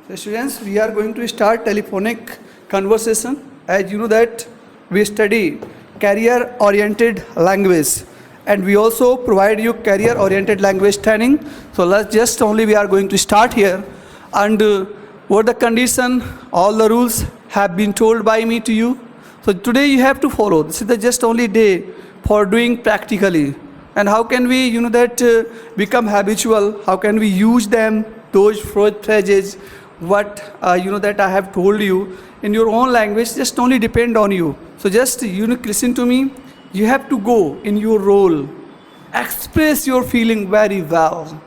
So students, we are going to start telephonic conversation. As you know that we study career-oriented language, and we also provide you career-oriented language training. So let's just only we are going to start here, and what the condition, all the rules have been told by me to you. So today you have to follow. This is the just only day for doing practically. And how can we, become habitual? How can we use them? Those phrases, what that I have told you in your own language, just only depend on you. So just listen to me. You have to go in your role, express your feeling very well,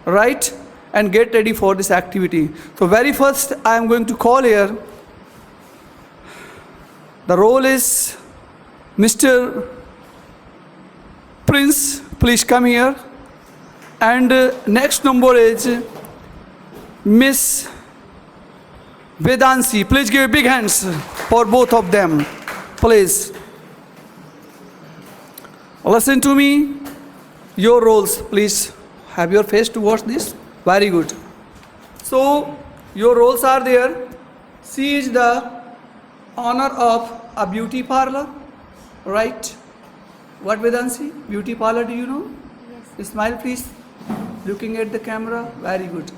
right? And get ready for this activity. So very first, I am going to call here. The role is Mr. Prince. Please come here. And next number is Miss Vedansi. Please give big hands for both of them. Please. Listen to me. Your roles, please. Have your face towards this. Very good. So, your roles are there. She is the owner of a beauty parlor, right? What Vedansi? Beauty parlor, do you know? Yes. Smile, please. Looking at the camera. Very good.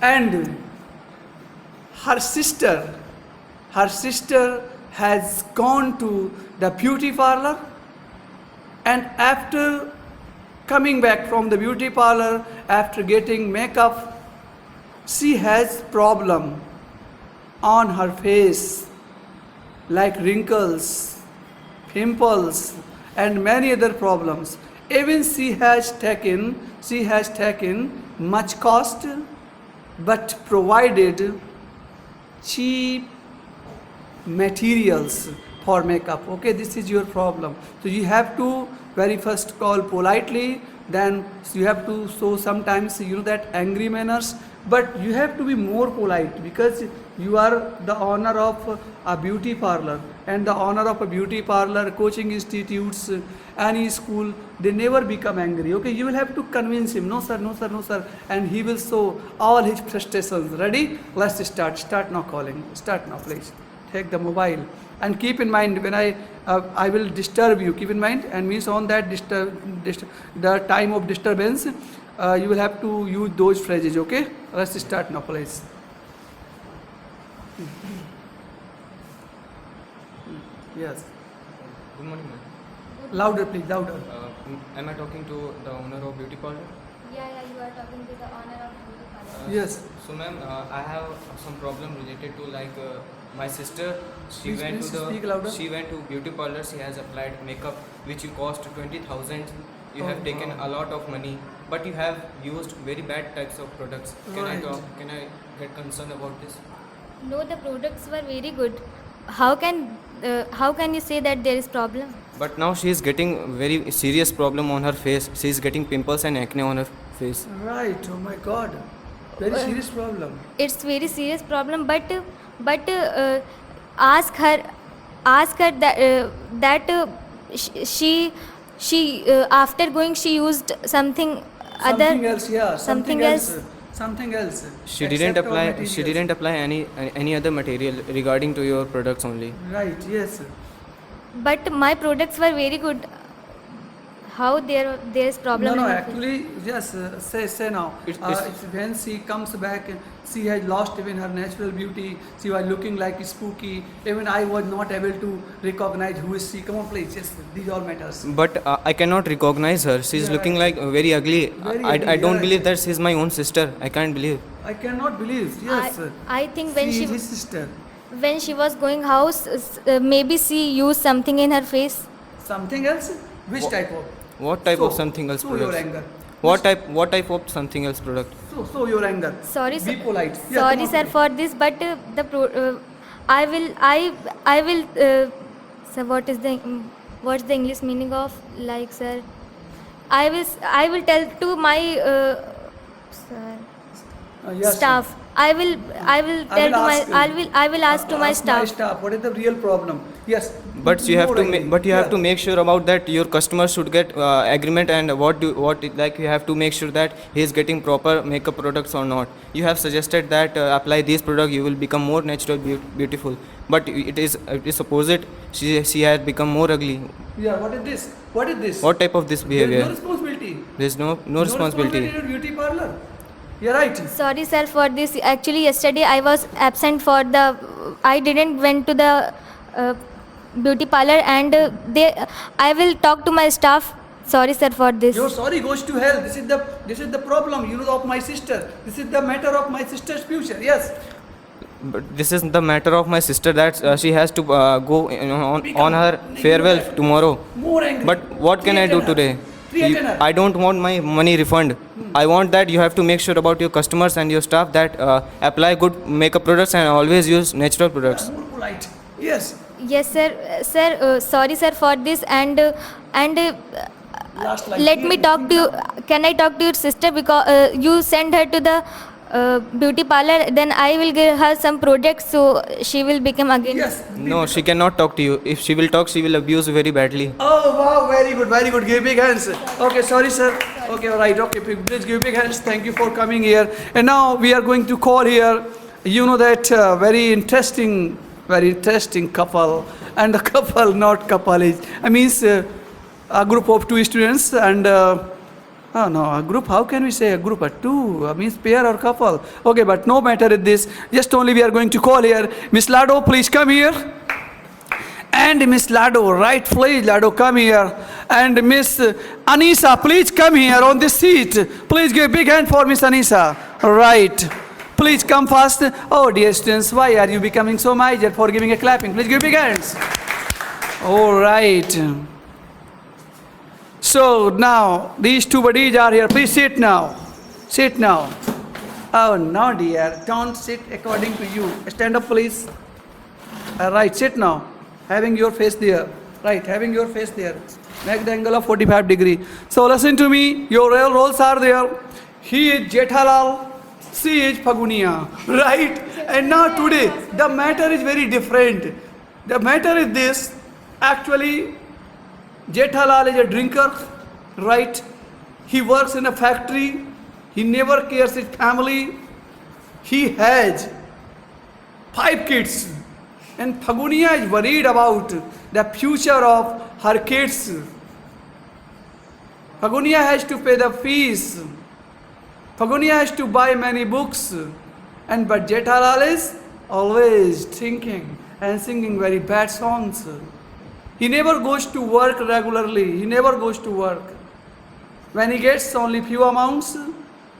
And her sister has gone to the beauty parlor, and after coming back from the beauty parlor, after getting makeup, she has problem on her face like wrinkles, pimples, and many other problems. Even she has taken much cost, but provided cheap materials for makeup. Okay, this is your problem. So you have to very first call politely, then you have to show sometimes that angry manners, but you have to be more polite because you are the owner of a beauty parlor, and the owner of a beauty parlor, coaching institutes, any school, they never become angry. Okay, you will have to convince him, no sir, no sir, no sir, and he will show all his frustrations. Ready? Let's start now calling. Start now, please. Take the mobile and keep in mind when I will disturb you. Keep in mind, and means on that the time of disturbance, you will have to use those phrases. Okay, let's start now, please. Yes. Good morning, ma'am. Louder, please. Louder. Am I talking to the owner of beauty parlor? Yeah, you are talking to the owner of beauty parlor. Yes. So, ma'am, I have some problem related to my sister. Please speak louder. She went to beauty parlor. She has applied makeup, which you cost 20,000. You Oh, have taken wow. a lot of money, but you have used very bad types of products. Can Right. Can I get concerned about this? No, the products were very good. How can you say that there is problem? But now she is getting very serious problem on her face. She is getting pimples and acne on her face. Right. Oh my God. Very serious problem. It's very serious problem, but ask her that she after going she used something other. Something else, yeah. Something else. Something else. She didn't Except all apply. She materials. didn't apply any other material regarding to your products only. Right. Yes. But my products were very good. How there's problem? No, in my actually, yes. Say now. It's when she comes back, she has lost even her natural beauty. She was looking like spooky. Even I was not able to recognize who is she. Come on, please. Yes, these all matters. But I cannot recognize her. She's Yeah, looking right. like very ugly. Very I ugly, don't yeah. believe that she's my own sister. I can't believe. I cannot believe. Yes. I think when she she is his sister. when she was going house, maybe she used something in her face. Something else? Which type of? What type of So- something else so your products? anger. What type of something else product? So your anger. Sorry, Be sir. polite. Yeah, Sorry, come on, sir, please. for this, but I will. Sir, what's the English meaning of like, sir? I will tell to my sir, Yes, staff. I will tell to my ask, I will ask to my staff. What is the real problem? Yes. But you have More to angry. but you have Yeah. to make sure about that your customers should get agreement, and like you have to make sure that he is getting proper makeup products or not. You have suggested that apply these products you will become more natural beautiful, but it is opposite. She has become more ugly. Yeah, what is this? What is this? What type of this There behavior? is no responsibility. There is no responsibility. in a beauty parlor. You're right. Sorry, sir, for this. Actually, yesterday I was absent for the. I didn't went to the beauty parlor, and I will talk to my staff. Sorry, sir, for this. Your sorry goes to hell. This is the problem, you know, of my sister. This is the matter of my sister's future. Yes. But this is the matter of my sister that she has to go on her farewell tomorrow. More angry. But what can I do today? I don't want my money refund. I want that you have to make sure about your customers and your staff that apply good makeup products and always use natural products. More polite. Yes. Yes, sir. Sir, sorry, sir, for this, and Last line. let me talk to you. Can I talk to your sister, because you send her to the beauty parlor? Then I will give her some products, so she will become again. Yes. No, she cannot talk to you. If she will talk, she will abuse very badly. Oh wow, very good, very good. Give big hands. Okay, sorry, sir. Okay, all right. Okay, please give big hands. Thank you for coming here. And now we are going to call here. You know that very interesting couple, and the couple, not couple is. I mean, a group of two students and. Oh no, a group, how can we say a group of two? Means pair or couple. Okay, but no matter with this. Just only we are going to call here. Miss Lado, please come here. And Miss Lado, right, please, Lado, come here. And Miss Anisa, please come here on this seat. Please give a big hand for Miss Anisa. Right. Please come fast. Oh, dear students, why are you becoming so miser for giving a clapping? Please give big hands. All right. So now these two buddies are here. Please sit now. Sit now. Oh no, dear. Don't sit according to you. Stand up, please. Right, sit now. Having your face there. Right, having your face there. Make the angle of 45 degree. So listen to me. Your real roles are there. He is Jethalal. She is Fagunia. Right? And now today, the matter is very different. The matter is this. Actually, Jethalal is a drinker, right? He works in a factory. He never cares his family. He has 5 kids. And Fagunia is worried about the future of her kids. Fagunia has to pay the fees. Fagunia has to buy many books. But Jethalal is always drinking and singing very bad songs. He never goes to work regularly. He never goes to work. When he gets only few amounts,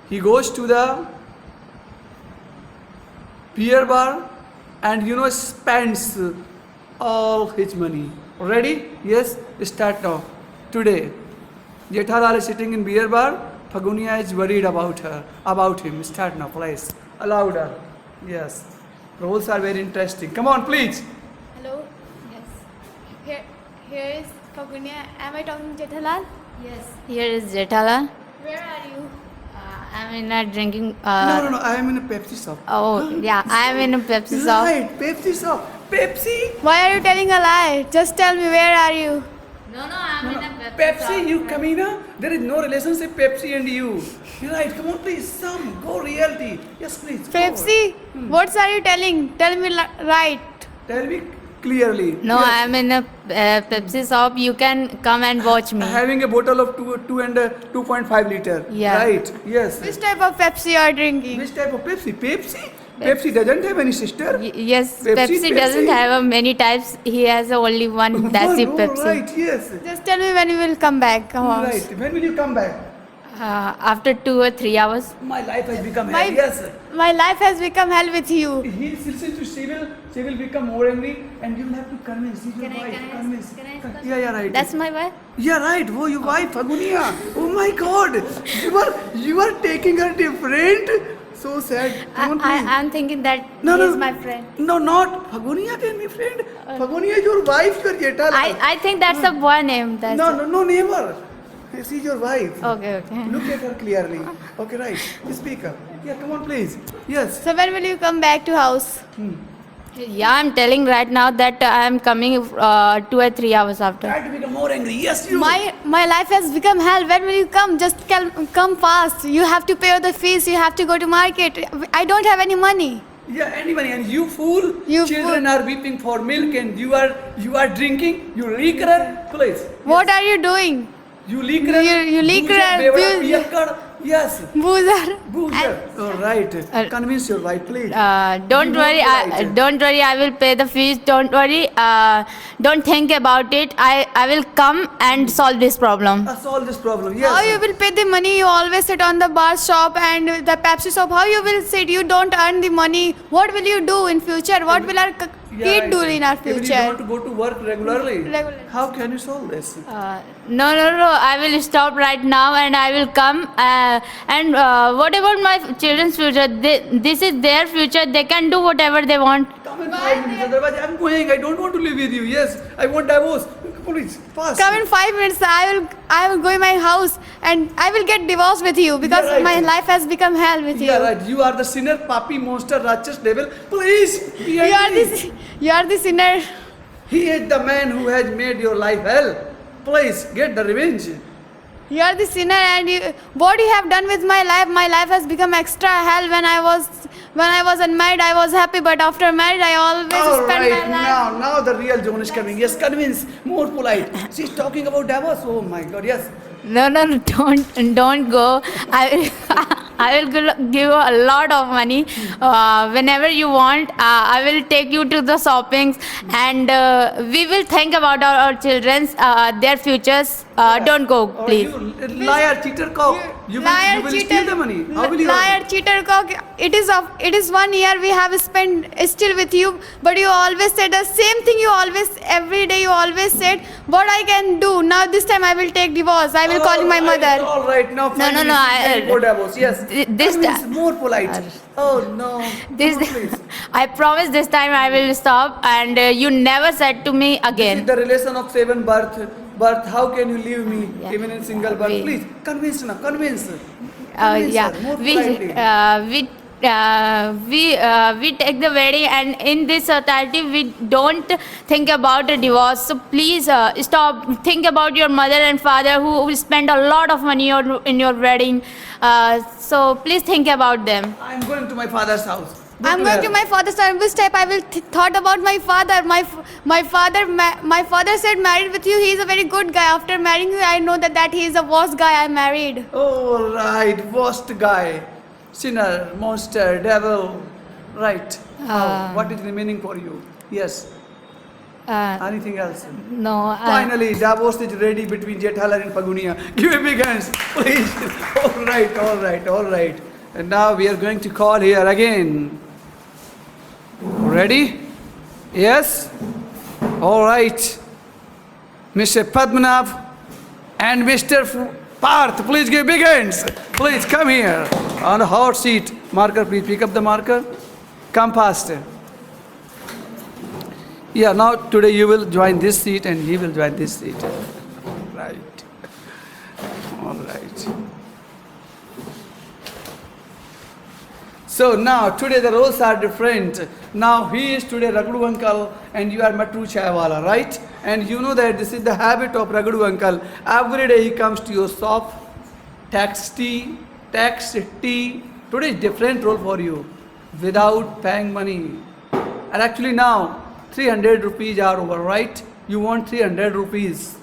he goes to the beer bar and spends all his money. Ready? Yes? Start now. Today, Jethalal is sitting in beer bar. Fagunia is worried about him. Start now, please. Louder. Yes. Roles are very interesting. Come on, please. Hello. Yes. Here is Fagunia. Am I talking to Jethalal? Yes, here is Jethalal. Where are you? I'm in a drinking. No. I am in a Pepsi shop. Oh, yeah, I am in a Pepsi shop. Right, Pepsi shop. Pepsi? Why are you telling a lie? Just tell me, where are you? No, I'm in a Pepsi, Pepsi, you Kamina? There is no relationship Pepsi and you. You're right, come on please, go reality. Yes please. go. Pepsi? What are you telling? Tell me right. Tell me clearly. No, Yes. I am in a Pepsi shop. You can come and watch me. Having a bottle of 2 and 2.5 liter. Yeah. Right, yes. Which type of Pepsi you are drinking? Which type of Pepsi? Pepsi? Pepsi doesn't have any sister. Yes, Pepsi, Pepsi doesn't Pepsi. have many types. He has only one. That's it, Oh, Pepsi. right, yes. Just tell me when you will come back. Come on. Right, when will you come back? After 2 or 3 hours. My life has become My, hell, yes. my life has become hell with you. He listens to she will become more angry and you will have to convince. She's your wife, convince. Yeah, right. That's my wife. Yeah, right. Oh, your wife, Fagunia. Oh my God. You are taking her different. So sad. Come on, please. I'm thinking that No, he no. is my friend. No, not Fagunia can be friend. Fagunia is your wife, your Jethalal. I think that's a boy name. That's No, neighbor. She's your wife. Okay. Look at her clearly. Okay, right. Speak up. Yeah, come on, please. Yes. So when will you come back to house? Yeah, I'm telling right now that I am coming 2 or 3 hours after. Try to become more angry. Yes, you. My life has become hell. When will you come? Just come fast. You have to pay the fees. You have to go to market. I don't have any money. Yeah, anybody, and you fool. You Children are weeping for milk, and you are drinking. You leaker, please. What are you doing? You leaker. You leaker, boozer. Yes. Boozer. Boozer. All right. Convince your wife, please. Don't Be worry, more polite. don't worry, I will pay the fees. Don't worry, don't think about it. I will come and solve this problem. Solve this problem. Yes. How you will pay the money? You always sit on the bar shop and the Pepsi shop. How you will sit? You don't earn the money. What will you do in future? What will our kid do in our Even you future? don't go to work regularly. Regularly. How can you solve this? No, I will stop right now and I will come. And what about my children's future? This is their future. They can do whatever they want. Come in 5 minutes. Otherwise, I'm going. I don't want to live with you. Yes, I want divorce. Please, fast. Come in 5 minutes. I will go in my house and I will get divorced with you because Yeah, right. my life has become hell with you. Yeah, right. You are the sinner, papi, monster, Rakshas, devil. Please, be You are angry. you are the sinner. He is the man who has made your life hell. Please, get the revenge. You are the sinner, and what you have done with my life? My life has become extra hell. When I was unmarried, I was happy, but after married, I always All spend right, my life. now the real Joan is coming. Yes, convince, more polite. She's talking about divorce. Oh my God, yes. No, don't go. I will give you a lot of money. Whenever you want, I will take you to the shoppings, and we will think about our children's, their futures. Don't go, Oh, please. you liar, cheater, cock. You will steal the money. How will you? Liar, cheater, cock. It is 1 year we have spent still with you, but you always said the same thing. Every day you always said, what I can do now. This time I will take divorce. I will call my mother. All right, now No, finally no, she's going for divorce. Yes. This Convince, time- more polite. Oh no. This, No, please. I promise this time I will stop, and you never said to me This is again. the relation of 7 birth. How can you leave me Yeah. even in single birth? We- Please convince now. Convince. Yeah, her, more politely. we take the wedding, and in this society we don't think about a divorce. So please stop. Think about your mother and father who will spend a lot of money in your wedding. So please think about them. I'm going to my father's house. Go I'm going her. to my father's house. Which type I will thought about my father. My father said married with you. He is a very good guy. After marrying you, I know that he is the worst guy I married. All right, worst guy, sinner, monster, devil. Right. What is remaining for you? Yes. Anything else? No. Finally, divorce is ready between Jethalal and Pagunia. Give a big hands, please. All right. And now we are going to call here again. Ready? Yes? All right. Mr. Padmanav and Mr. Parth, please give big hands. Please come here on the hot seat. Marker, please pick up the marker. Come faster. Yeah, now today you will join this seat and he will join this seat. Right. All right. So now today the roles are different. Now he is today Raghudu uncle and you are Matru Chaiwala, right? And you know that this is the habit of Raghudu uncle. Every day he comes to your shop, tax tea. Today is different role for you without paying money. And actually now 300 rupees are over, right? You want 300 rupees.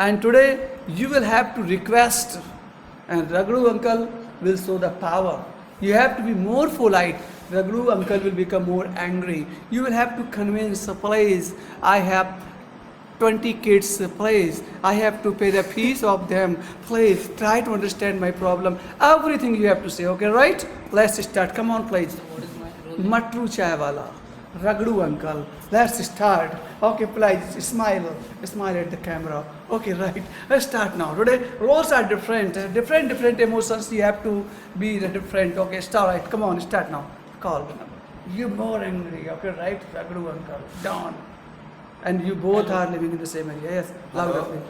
And today you will have to request and Raghudu uncle will show the power. You have to be more polite. Raghudu uncle will become more angry. You will have to convince, please, I have 20 kids, please, I have to pay the fees of them. Please, try to understand my problem. Everything you have to say, okay, right? Let's start. Come on, please. Matru Chaiwala, Raghudu uncle. Let's start. Okay, please, smile at the camera. Okay, right. Let's start now. Today, roles are different. Different emotions. You have to be different. Okay, start right. Come on, start now. Call. You're more angry. Okay, right? Raghudu uncle. Down. And you both are living in the same area. Yes, louder, please.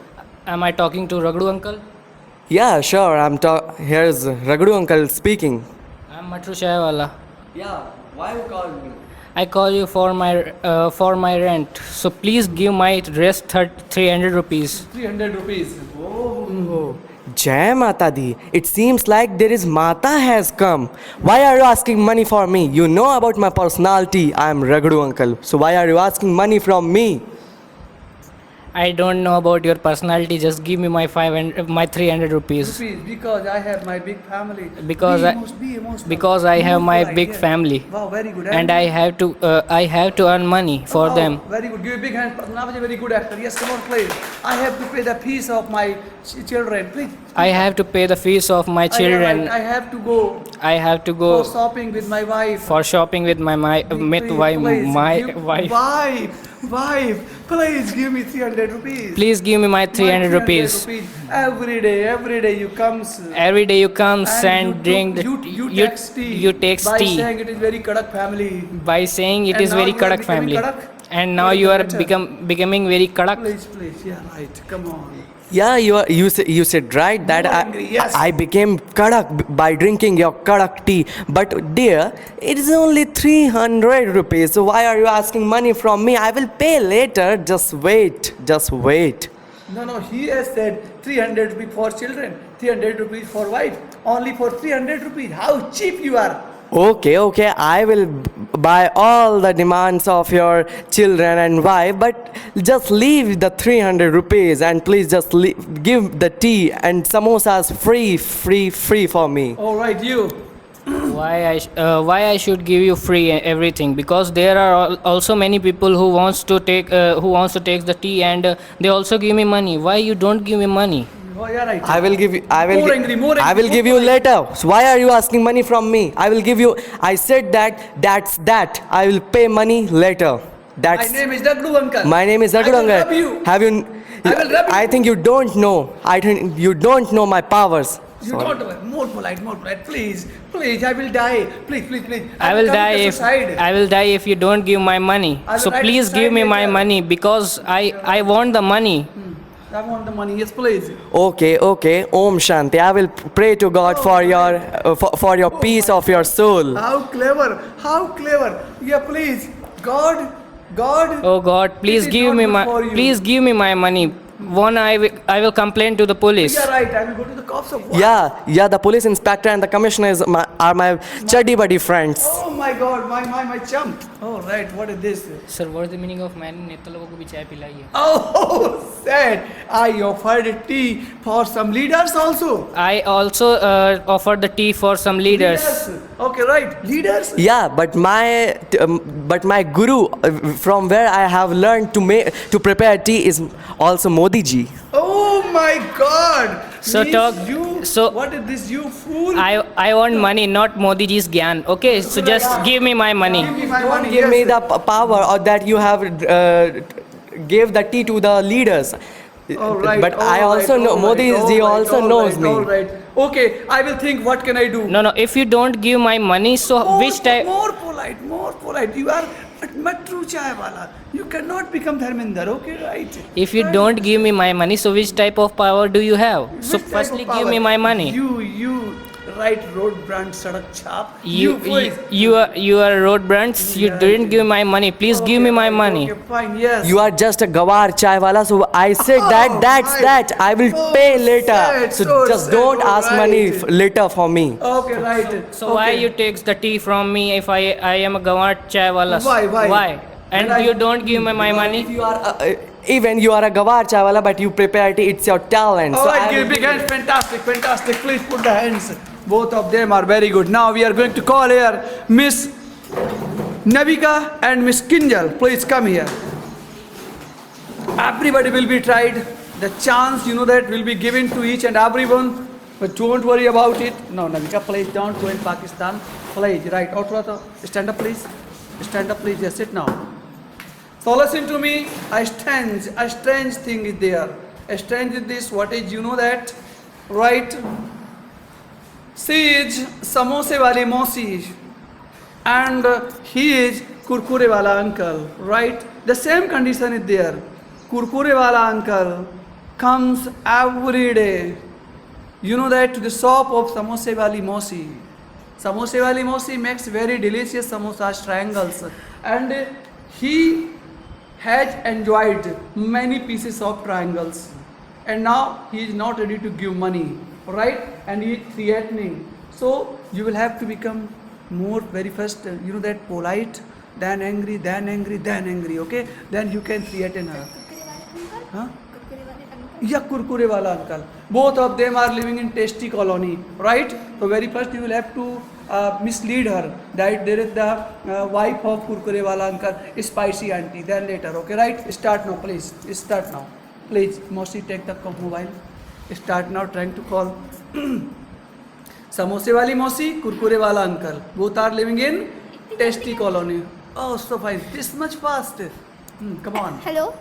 Am I talking to Raghudu uncle? Yeah, sure. Here's Raghudu uncle speaking. I'm Matru Shaiwala. Yeah, why you called me? I call you for my rent. So please give my rest 300 rupees. 300 rupees. Oh. Jai Mata Di, it seems like there is Mata has come. Why are you asking money for me? You know about my personality. I am Ragadu uncle. So why are you asking money from me? I don't know about your personality. Just give me my 300 rupees. Because I have my big family. Because Be emotional. because I have Move my right big here. family. Wow, very good. And I have to earn money for Wow, them. Very good. Give a big hand. Now is a very good actor. Yes, come on, play. I have to pay the fees of my children. Please. I have to pay the fees of my children. I have to go I have to go for shopping with my wife. for shopping with my Please, wife. Wife, please give me 300 rupees. Please give me my 300 rupees. Every day you comes. Every day you come and drink you takes tea. you takes by tea saying it is very Kadak family. by saying it And is now very you are Kadak becoming family. Kadak? And now What is you the are matter? becoming very Kadak. Please, yeah, right. Come on. Yeah, you said right that You are angry, yes. I became Kadak by drinking your Kadak tea. But dear, it is only 300 rupees. So why are you asking money from me? I will pay later. Just wait. No, he has said 300 rupees for children, 300 rupees for wife, only for 300 rupees. How cheap you are. Okay, I will buy all the demands of your children and wife, but just leave the 300 rupees and please just give the tea and samosas free for me. All right, you. Why I should give you free everything? Because there are also many people who wants to take the tea and they also give me money. Why you don't give me money? Oh, yeah, right. I will give you. More angry, I will more give you polite. later. So why are you asking money from me? I will give you. I said that's that. I will pay money later. My That's. name is Dagdu uncle. My name is I will Ragudanga. rub you. Have you? I will rub you. I think you don't know. I think you don't know my powers. You Sorry. don't know. More polite. Please, I will die. Please. I will come die to if suicide. I will die if you don't give my money. I will So write please suicide give me my letter. money because I want the money. I want the money. Yes, please. Okay. Om Shanti. I will pray to God for your peace of your soul. How clever. Yeah, please. God. Oh God, please It is give not me good for you. my money. One I will complain to the police. Yeah, right. I will go to the cops of what? Yeah. The police inspector and the commissioner are my chuddy buddy friends. Oh my God, my chum. Oh right, what is this? Sir, what is the meaning of मैंने नेता लोगों को भी चाय पिलाई है? Oh, sad. I offered tea for some leaders also. I also offered the tea for some leaders. Okay, right. Leaders. Yeah, but my guru, from where I have learned to prepare tea, is also Modi ji. Oh my God. So Means what is this, you fool? I want money, not Modi ji's gyan. Okay, so just give me my money. Give me my Don't money. give me yes. the power or that you have gave the tea to the leaders. All right. But all I also right, know all Modi right, ji all right, also all knows right, me. All right. Okay, I will think what can I do. No, if you don't give my money, so More, which type? more polite. You are a true chai wala. You cannot become Dharminder, okay, right? If you Right. don't give me my money, so which type of power do you have? So Which type firstly, of give me power? my money. You write road brand sadak chap. You are road brands. You Yeah, didn't give my money. Please give me my money. Okay, fine, yes. You are just a gawar chai wala, so I said that's my that. I will God. pay So later. sad, So so just sad, don't all ask money right. later for me. Okay, right. So why you takes the tea from me if I am a gawar chai wala? Why? And And you don't give me my money? If you are even you are a gawar chai wala, but you prepare tea, it's your talent. All So right, I give will big hands. Fantastic. Please put the hands. Both of them are very good. Now we are going to call here Miss Navika and Miss Kinjal. Please come here. Everybody will be tried. The chance, that will be given to each and everyone. But don't worry about it. No, Navika, please don't go in Pakistan. Please, right. Stand up, please. Just sit now. So listen to me. A strange thing is there. A strange is this. What is, that? Right? She is samosa wali mosi and he is kurkure wala uncle, right? The same condition is there. Kurkure wala uncle comes every day, that to the shop of samosa wali mosi. Samosa wali mausi makes very delicious samosas triangles, and he has enjoyed many pieces of triangles, and now he is not ready to give money, right? And he is threatening. So you will have to become more very first, that polite, then angry, then angry, then angry. Okay? Then you can threaten her. Huh? Yeah, Kurkure wala uncle. Both of them are living in Tasty Colony, right? So very first you will have to mislead her that there is the wife of Kurkure wala uncle, spicy auntie. Then later, okay, right? Start now, please. Start now, please. Mosi, take the mobile. Start now. Trying to call. Samosa wali Mosi, Kurkure wala uncle. Both are living in Tasty Colony. Oh, so fine. This much fast. Come on. Hello.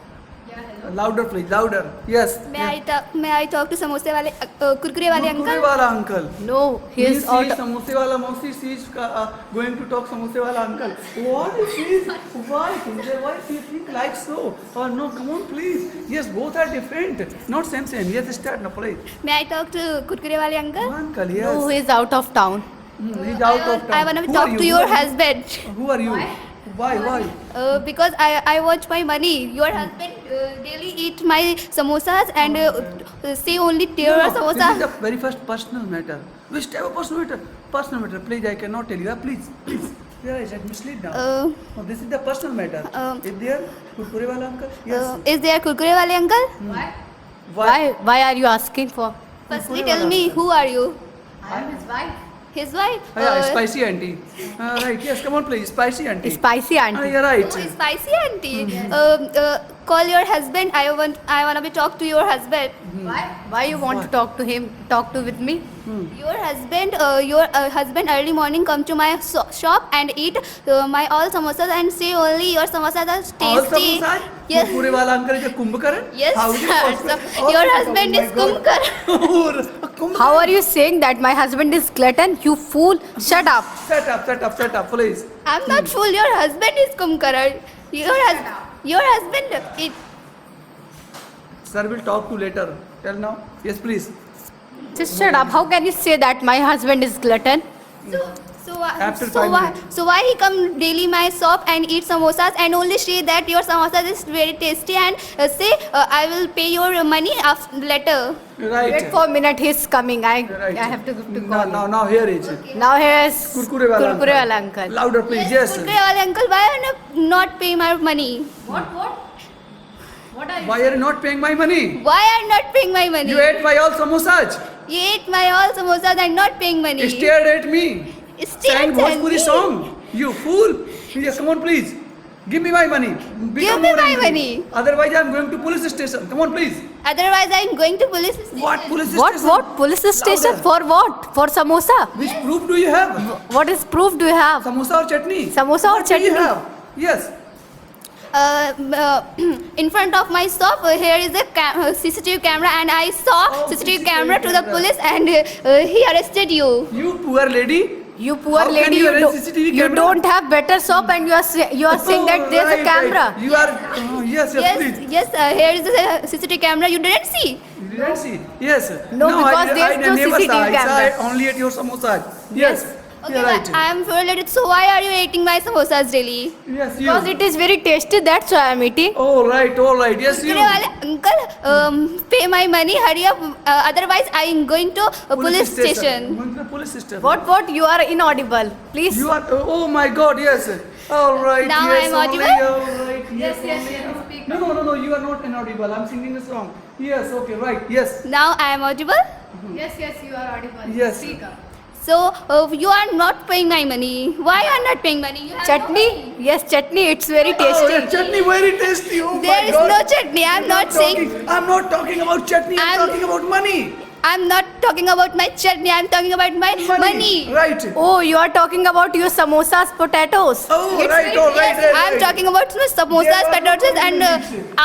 Louder, please. Louder. Yes. May I talk to samosa wale kurkure wale Kurkure uncle? wala uncle. No, he He is out. sees samosa wala mausi. She is going to talk samosa wala uncle. What is this? Why? Why do you think like so? Oh no, come on, please. Yes, both are different. Not same. Yes, start now, please. May I talk to kurkure wale uncle? Uncle, yes. No, he is out of town. He's out of town. I want to Who are talk you? to Who your are you? husband. Who are you? Why? Because I watch my money. Your husband daily eat my samosas and say only tear No, samosa. this is the very first personal matter. Which type of personal matter? Personal matter. Please, I cannot tell you. Please. Here I said mislead now. Uh, No, this is the personal matter. Is there Kurkure wala uncle? Yes. Is there kurkure wale uncle? Why are you asking for? Firstly, tell me who are you? I am his wife. His wife. Spicy auntie. Right. Yes. Come on, please. Spicy auntie. Spicy auntie. You're right. Oh, spicy auntie. Call your husband. I wanna be talk to your husband. Why you want to talk to him? Talk to with me? Your husband early morning come to my shop and eat my all samosas and say only your samosas are All tasty. samosas? Yes. Kurkure wala uncle is a Kumbhakaran? Yes, How is it sir. possible? Your Oh, husband my is God. Kumbhakaran. How are you saying that my husband is glutton? You fool! Shut up! Shut up, please. I'm not fool. Your husband is Kumbhakaran. Your husband. Sir will talk to later. Tell now. Yes, please. Just shut up. How can you say that my husband is glutton? After 5 minutes. So why he come daily my shop and eat samosas and only say that your samosas is very tasty and say I will pay your money after later. Right. Wait for a minute. He's coming. I Right. have to call him. Now here is Now here's Kurkure wala wala uncle. Louder, please. Yes. Kurkure wale uncle, why are you not pay my money? What are Why are you not paying my money? Why are you not paying my money? You ate my all samosas. You ate my all samosas and not paying money. Stared at me. Sang Stared at Bhojpuri me. song. You fool. Yes, come on, please. Give me my money. Become Give me more my angry. money. Otherwise, I'm going to police station. Come on, please. Otherwise, I'm going to police station. What police What? station? What? Police station Louder. for what? For samosa? Which proof do you have? What is proof do you have? Samosa or chutney? Samosa or What do you chutney? have? Yes. In front of my shop, here is a CCTV camera, and I saw Oh, CCTV camera to the camera. police, and he arrested you. You poor lady. You poor How can lady, you you, arrange CCTV you camera? don't have better shop and you are saying that there's right, a camera. Right. You are. Yes, please. Yes, here is a CCTV camera. You didn't see. You didn't see? Yes. No, because there's no never CCTV saw. I cameras. saw only at your samosa. Yes. Okay, You're right. I am related. So why are you eating my samosas daily? Yes, you. Because it is very tasty, that's why I'm eating. All right. Yes, you. Kurkure wale uncle, pay my money. Hurry up. Otherwise, I am going to police station. Going to the police station. What? You are inaudible. Please. You are. Oh my God. Yes. All right. Now yes, I am only, audible? all right. Yes. Speak. No. You are not inaudible. I'm singing a song. Yes. Okay. Right. Yes. Now I am audible. Yes, you are audible. Yes. So you are not paying my money. Why you are not paying money? You have no Chutney? money. Yes, chutney. It's very Oh, tasty. yeah, chutney very tasty. Oh There my is God. no chutney. I'm not saying. I'm not talking about chutney. I'm I'm- talking about money. I'm not talking about my chutney. I'm talking about my money. Right. Oh, you are talking about your samosas, potatoes. Oh, It's right. very- All right. yes, I'm talking about samosas, potatoes, and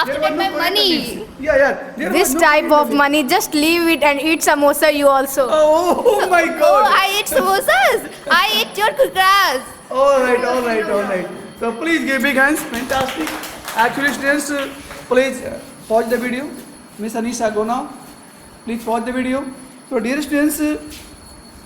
after that my money. Yeah. There This was no type of politics. money, just leave it and eat samosa you also. Oh my Oh, God. I eat samosas. I eat your kurkuras. All right. So please give big hands. Fantastic. Actually, students, please pause the video. Miss Anisha, go now. Please pause the video. So dear students,